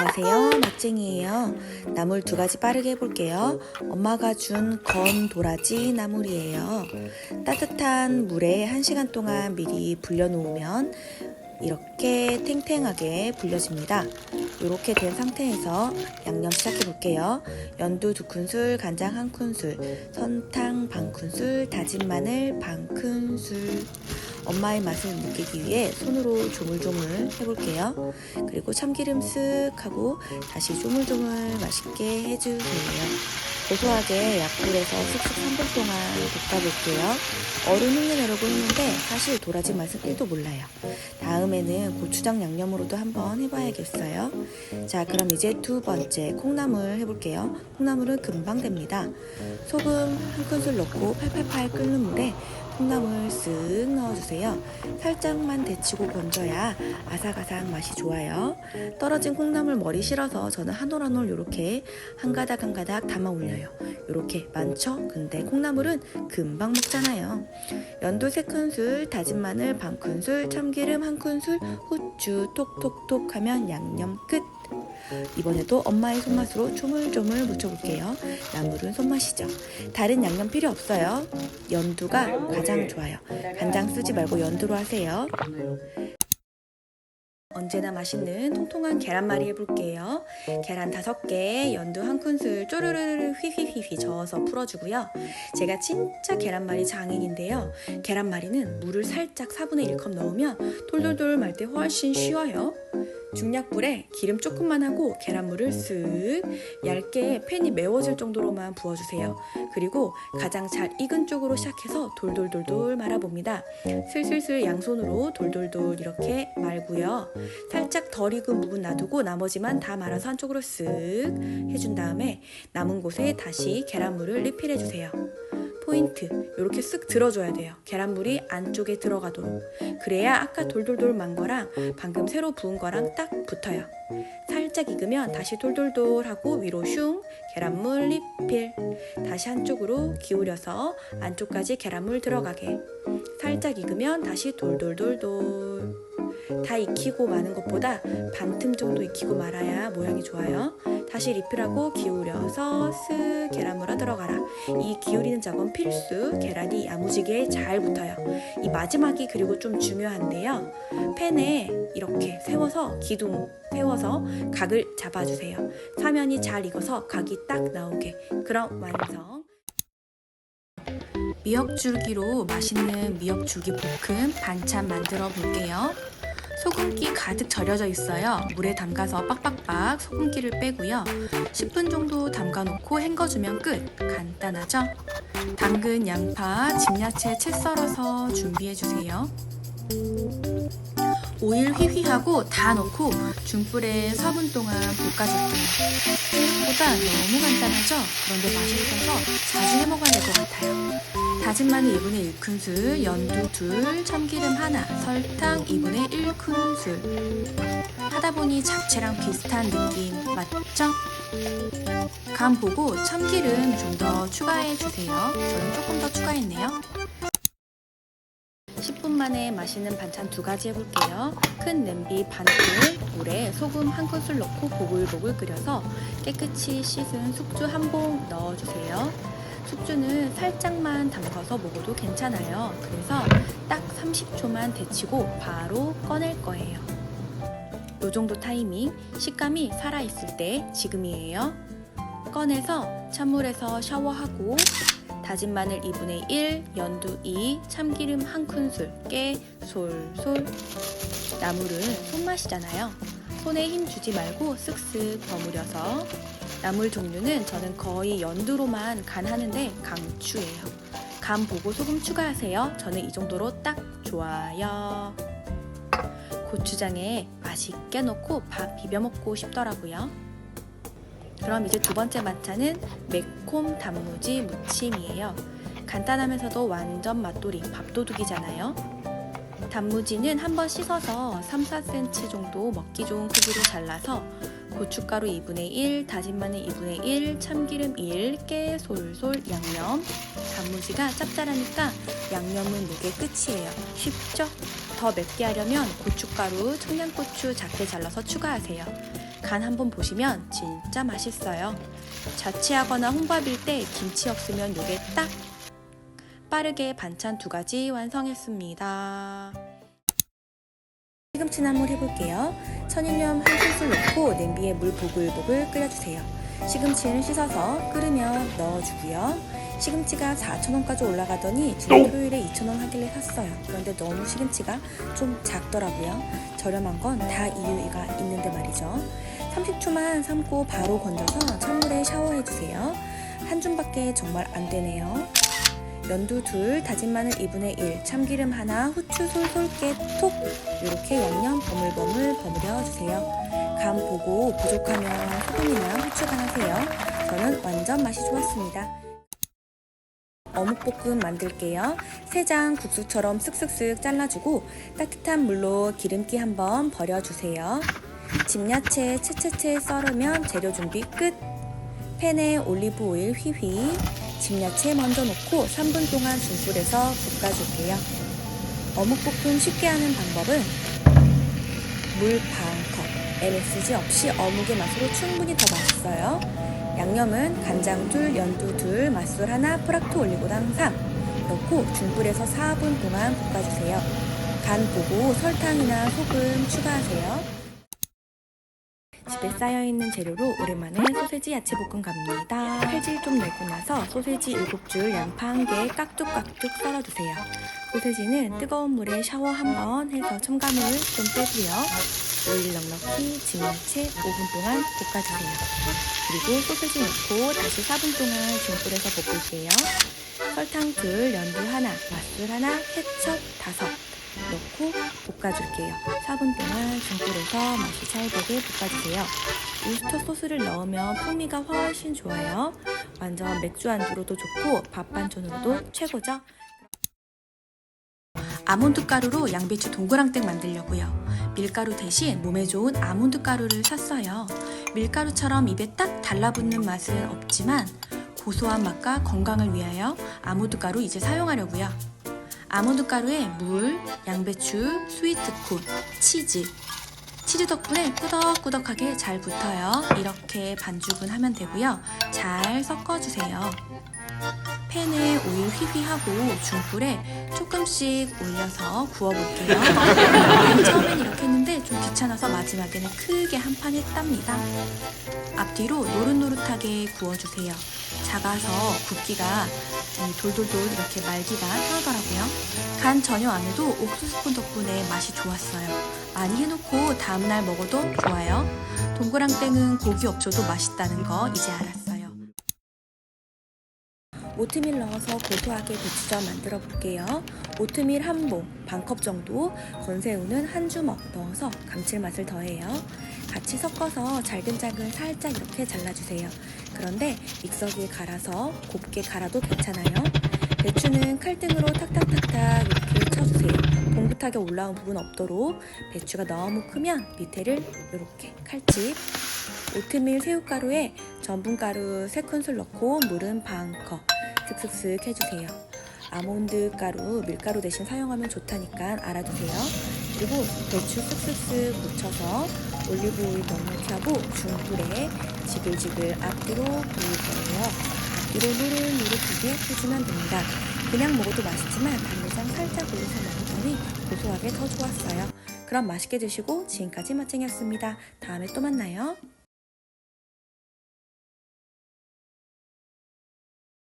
안녕하세요, 막쟁이에요. 나물 2가지 빠르게 해볼게요. 엄마가 준 건 도라지 나물이에요. 따뜻한 물에 1시간 동안 미리 불려놓으면 이렇게 탱탱하게 불려집니다. 이렇게 된 상태에서 양념 시작해 볼게요. 연두 2큰술, 간장 1큰술, 설탕 반큰술, 다진 마늘 반큰술. 엄마의 맛을 느끼기 위해 손으로 조물조물 해볼게요. 그리고 참기름 쓱 하고 다시 조물조물 맛있게 해주세요. 고소하게 약불에서 슥슥 3분 동안 볶아볼게요. 얼음 흉내내려고 했는데 사실 도라지 맛은 1도 몰라요. 다음에는 고추장 양념으로도 한번 해봐야겠어요. 자, 그럼 이제 2번째 콩나물 해볼게요. 콩나물은 금방 됩니다. 소금 1큰술 넣고 팔팔팔 끓는 물에 콩나물 쓱 넣어주세요. 살짝만 데치고 건져야 아삭아삭 맛이 좋아요. 떨어진 콩나물 머리 실어서 저는 한 올 한 올 이렇게 한 가닥 한 가닥 담아 올려요. 이렇게 많죠? 근데 콩나물은 금방 먹잖아요. 연두 3큰술, 다진 마늘 반큰술, 참기름 1큰술, 후추 톡톡톡 하면 양념 끝! 이번에도 엄마의 손맛으로 조물조물 무쳐볼게요. 나물은 손맛이죠. 다른 양념 필요 없어요. 연두가 가장 좋아요. 간장 쓰지 말고 연두로 하세요. 언제나 맛있는 통통한 계란말이 해볼게요. 계란 5개, 연두 1큰술 쪼르르르 휘휘휘휘 저어서 풀어주고요. 제가 진짜 계란말이 장인인데요. 계란말이는 물을 살짝 4분의 1컵 넣으면 돌돌돌 말 때 훨씬 쉬워요. 중약불에 기름 조금만 하고 계란물을 쓱 얇게 팬이 메워질 정도로만 부어주세요. 그리고 가장 잘 익은 쪽으로 시작해서 돌돌돌돌 말아봅니다. 슬슬슬 양손으로 돌돌돌 이렇게 말고요. 살짝 덜 익은 부분 놔두고 나머지만 다 말아서 한쪽으로 쓱 해준 다음에 남은 곳에 다시 계란물을 리필해주세요. 포인트, 이렇게 쓱 들어줘야 돼요. 계란물이 안쪽에 들어가도록. 그래야 아까 돌돌돌 만 거랑 방금 새로 부은 거랑 딱 붙어요. 살짝 익으면 다시 돌돌돌 하고 위로 슝, 계란물 리필. 다시 한쪽으로 기울여서 안쪽까지 계란물 들어가게. 살짝 익으면 다시 돌돌돌돌. 다 익히고 마는 것보다 반틈 정도 익히고 말아야 모양이 좋아요. 다시 리필하고 기울여서 쓱 계란물아 들어가라. 이 기울이는 작업은 필수. 계란이 야무지게 잘 붙어요. 이 마지막이 그리고 좀 중요한데요. 팬에 이렇게 세워서 기둥 세워서 각을 잡아주세요. 사면이 잘 익어서 각이 딱 나오게. 그럼 완성. 미역줄기로 맛있는 미역줄기 볶음 반찬 만들어 볼게요. 소금기 가득 절여져 있어요. 물에 담가서 빡빡빡 소금기를 빼고요. 10분 정도 담가 놓고 헹궈주면 끝. 간단하죠? 당근, 양파, 집야채 채 썰어서 준비해주세요. 오일 휘휘하고 다 넣고 중불에 4분 동안 볶아줄게요. 생각보다 너무 간단하죠? 그런데 맛있어서 자주 해먹어야 될 것 같아요. 다진 마늘 2분의 1큰술, 연두 2, 참기름 1, 설탕 2분의 1큰술. 하다보니 잡채랑 비슷한 느낌 맞죠? 간 보고 참기름 좀 더 추가해주세요. 저는 조금 더 추가했네요. 10분 만에 맛있는 반찬 2가지 해볼게요. 큰 냄비 반통 물에 소금 1큰술 넣고 보글보글 끓여서 깨끗이 씻은 숙주 1봉 넣어주세요. 숙주는 살짝만 담가서 먹어도 괜찮아요. 그래서 딱 30초만 데치고 바로 꺼낼 거예요. 요 정도 타이밍, 식감이 살아있을 때 지금이에요. 꺼내서 찬물에서 샤워하고 다진 마늘 2분의 1, 연두 2, 참기름 1큰술, 깨 솔솔. 나물은 손맛이잖아요. 손에 힘 주지 말고 쓱쓱 버무려서. 나물 종류는 저는 거의 연두로만 간하는데 강추예요. 간 보고 소금 추가하세요. 저는 이 정도로 딱 좋아요. 고추장에 맛있게 넣고 밥 비벼 먹고 싶더라고요. 그럼 이제 2번째 반찬은 매콤 단무지 무침이에요. 간단하면서도 완전 맛돌이 밥도둑이잖아요. 단무지는 한번 씻어서 3, 4cm 정도 먹기 좋은 크기로 잘라서 고춧가루 2분의 1, 다진 마늘 2분의 1, 참기름 1, 깨 솔솔 양념. 단무지가 짭짤하니까 양념은 이게 끝이에요. 쉽죠? 더 맵게 하려면 고춧가루, 청양고추 작게 잘라서 추가하세요. 간 한번 보시면 진짜 맛있어요. 자취하거나 혼밥일 때 김치 없으면 요게 딱! 빠르게 반찬 2가지 완성했습니다. 시금치 나물 해볼게요. 천일염 1큰술 넣고 냄비에 물 보글보글 끓여주세요. 시금치는 씻어서 끓으면 넣어주고요. 시금치가 4,000원까지 올라가더니 지난 토요일에 2,000원 하길래 샀어요. 그런데 너무 시금치가 좀 작더라고요. 저렴한 건 다 이유가 있는데 말이죠. 30초만 삶고 바로 건져서 찬물에 샤워해주세요. 한 줌밖에 정말 안 되네요. 연두 2, 다진 마늘 2분의 1, 참기름 하나, 후추 솔솔 깨톡 이렇게 양념 버물버물 버무려 주세요. 간 보고 부족하면 소금이나 후추 간하세요. 저는 완전 맛이 좋았습니다. 어묵볶음 만들게요. 새장 국수처럼 쓱쓱쓱 잘라주고 따뜻한 물로 기름기 한번 버려주세요. 집야채 채채채 썰으면 재료 준비 끝. 팬에 올리브 오일 휘휘. 집야채 먼저 넣고 3분 동안 중불에서 볶아줄게요. 어묵볶음 쉽게 하는 방법은 물 반컵, MSG 없이 어묵의 맛으로 충분히 더 맛있어요. 양념은 간장 2, 연두 2, 맛술 하나, 프락토 올리고당 3 넣고 중불에서 4분 동안 볶아주세요. 간 보고 설탕이나 소금 추가하세요. 집에 쌓여있는 재료로 오랜만에 소세지 야채볶음 갑니다. 칼질 좀 내고 나서 소세지 7줄 양파 1개 깍둑깍둑 썰어주세요. 소세지는 뜨거운 물에 샤워 한번 해서 첨가물 좀 빼고요. 오일 넉넉히 집야채 5분 동안 볶아주세요. 그리고 소세지 넣고 다시 4분 동안 중불에서 볶을게요. 설탕 2, 연두 하나, 맛술 하나, 케첩 5 넣고 볶아줄게요. 4분 동안 중불에서 맛이 잘 배게 볶아주세요. 우스터 소스를 넣으면 풍미가 훨씬 좋아요. 완전 맥주 안주로도 좋고 밥 반찬으로도 최고죠. 아몬드 가루로 양배추 동그랑땡 만들려고요. 밀가루 대신 몸에 좋은 아몬드 가루를 샀어요. 밀가루처럼 입에 딱 달라붙는 맛은 없지만 고소한 맛과 건강을 위하여 아몬드 가루 이제 사용하려고요. 아몬드 가루에 물, 양배추, 스위트콘, 치즈 덕분에 꾸덕꾸덕하게 잘 붙어요. 이렇게 반죽은 하면 되고요. 잘 섞어주세요. 팬에 오일 휘휘하고 중불에 조금씩 올려서 구워볼게요. 처음엔 이렇게 했는데 좀 귀찮아서 마지막에는 크게 한 판 했답니다. 앞뒤로 노릇노릇하게 구워주세요. 작아서 굽기가 돌돌돌 이렇게 말기가 편하더라고요. 간 전혀 안 해도 옥수수콘 덕분에 맛이 좋았어요. 많이 해놓고 다음날 먹어도 좋아요. 동그랑땡은 고기 없어도 맛있다는 거 이제 알았어요. 오트밀 넣어서 고소하게 배추전 만들어 볼게요. 오트밀 한 봉, 반컵 정도, 건새우는 한 주먹 넣어서 감칠맛을 더해요. 같이 섞어서 잘근잘근 살짝 이렇게 잘라주세요. 그런데 믹서기에 갈아서 곱게 갈아도 괜찮아요. 배추는 칼등으로 탁탁탁탁 이렇게 쳐주세요. 봉긋하게 올라온 부분 없도록. 배추가 너무 크면 밑에를 이렇게 칼집. 오트밀 새우가루에 전분가루 3큰술 넣고 물은 반컵 슥슥슥 해주세요. 아몬드 가루, 밀가루 대신 사용하면 좋다니까 알아두세요. 그리고 배추 슥슥슥 묻혀서 올리브 오일 넉넉히 하고 중불에 지글지글 앞뒤로 구울 거예요. 앞뒤로 노릇노릇하게 해주면 됩니다. 그냥 먹어도 맛있지만 간장 살짝 올려서 먹었더니 고소하게 더 좋았어요. 그럼 맛있게 드시고 지금까지 맛쟁이였습니다. 다음에 또 만나요.